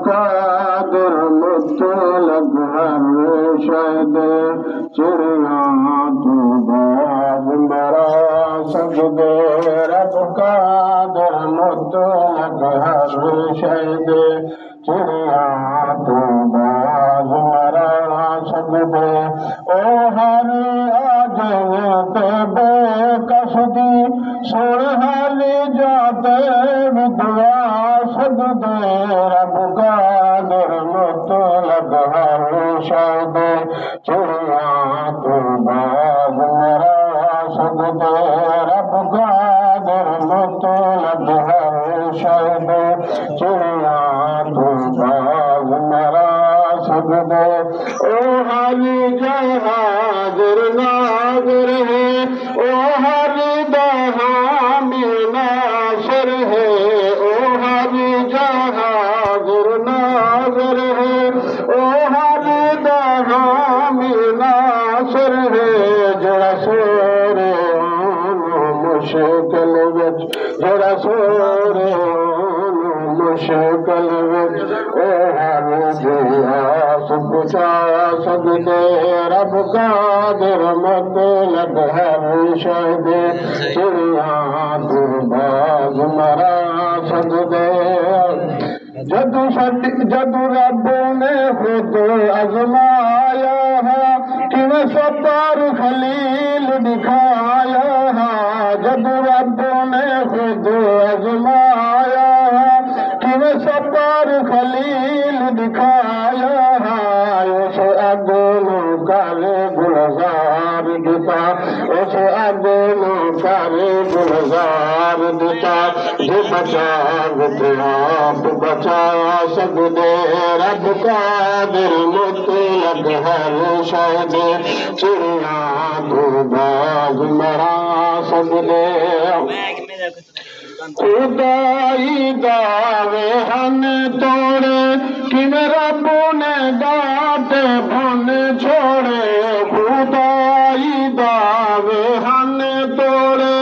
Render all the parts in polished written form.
कादिर मुतलक हर शद चिड़िया तू बाज मरा सकदे रब कादिर मुतलक हर शद चिड़िया तू बाज मरा सकदे ओ हर आज ते बेकसदी सुन हाली जाते दुआ सकदे रब कादिर मुतलक हर शद चिड़िया तू बाज मरा सकदे रब कादिर मुतलक हर शद चिड़िया तू बाज मरा सकदे ओ हाली जहाज़िर नाज़िर है ओ हाली दहामी नासिर है ओ हाली जहाज़िर नाज़िर है ओ हाली दहामी नासिर है जरा सोरे मुश्किल विच जरा सोरे मुश्किल विच ओ हाली जियास पुछा सकदे रब कादिर मुतलक हर शद चिड़िया तू बाज मरा सकदे जदू रब ने खुद आजमाया है किवें सत्तर खलील दिखाया है जदू रब ने खुद आजमाया है किवें सत्तर खलील दिखाया है उस अगलो कर गुलजार दिता उस अगलो कर गुलजार दिता जे बचा आप बचा सकदे रब कादिर मुतलक हर शद चिड़िया तू बाज मरा सकदे खुदाई दावे हन तोड़े किवें रब ने डांट भन छोड़े खुदाई दावे हन तोड़े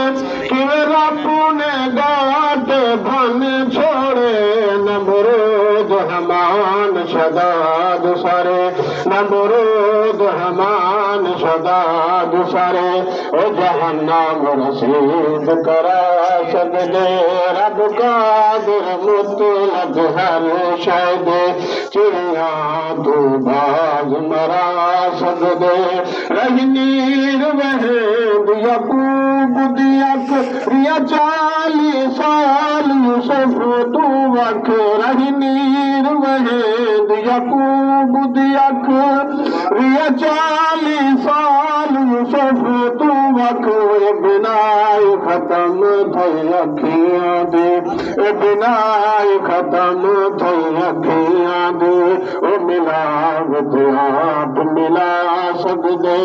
किवें रब ने डांट भन छोड़े नमरूद हमान शदाद सरे नमरूद हमान शदाद सरे ओ जहन्नम रसीद करा सकदे रब कादिर मुतलक हर शद चिड़िया तू बाज मरा सकदे रहनीर वहेद यकूब दियक रिया 40 साल यूसुफ तू वख रहनीर वहेद यकूब दियक रिया 40 साल यूसुफ तू वख बिनाई खत्म थई अखियां दे बिनाई खत्म थई अखियां दे ओ मिलावट आप मिला सकदे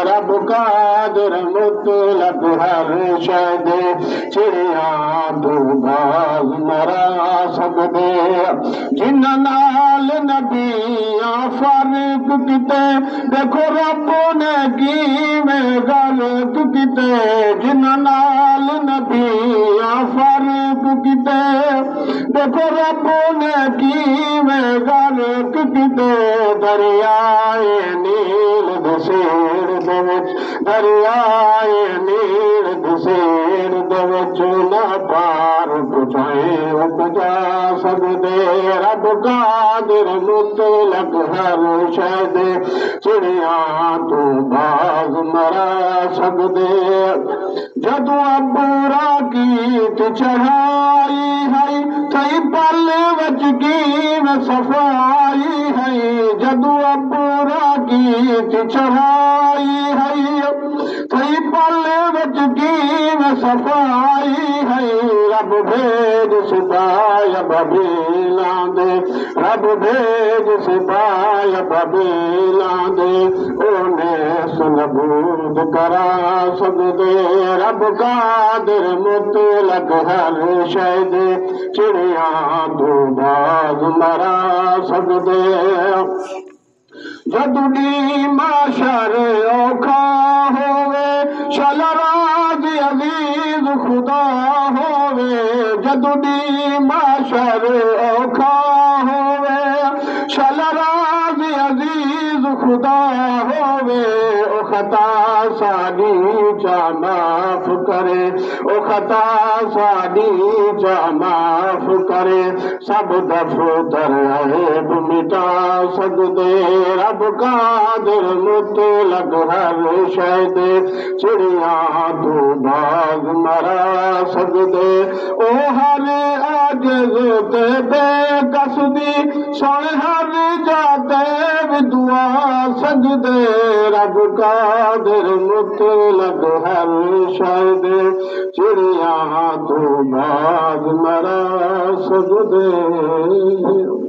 रब कादिर मुतलक हर शद चिड़िया तू बाज मरा सकदे जिन्हां नाल नबियां फर्क किते देखो रब ने किवें गलत किते जिन्हां नाल नबियां फर्क किते देखो रब ने किवें गलत किते दरियाए नील दसेड़ दे विच दरियाए नील दसेड़ दे विच ना पार पुछाए उपजा सकदे रब कादिर मुतलक हर शद चिड़िया तू बाज मरा सकदे जदू अबूरा कीत चढ़ाई है थई पल वच कीवें सफाई है जदू अबूरा कीत चढ़ाई है थई पल वच कीवें सफाई है रब भेज सिपाही बबीला दे रब भेज सिपाही बबीला दे ओने सुनबूद करा सकदे रब कादिर मुतलक हर शद चिड़िया तू बाज मरा सकदे जदुडी माशर औखा होवे शलराज अजीज खुदा होवे जदुडी माशर औखा होवे खुदा होवे ओ खता साडी चा माफ करे ओ खता साडी चा माफ करे सब दफ़तर ऐब मिटा सकदे रब कादिर मुतलक हर शै दे चिड़िया तू बाग मरा सकदे ओ हर आजिज़ ते बेकसदी सुन हर जाते भी दुआ सजदे रब कादिर मुतलक हर शै दे चिड़िया तू बाग मरा सकदे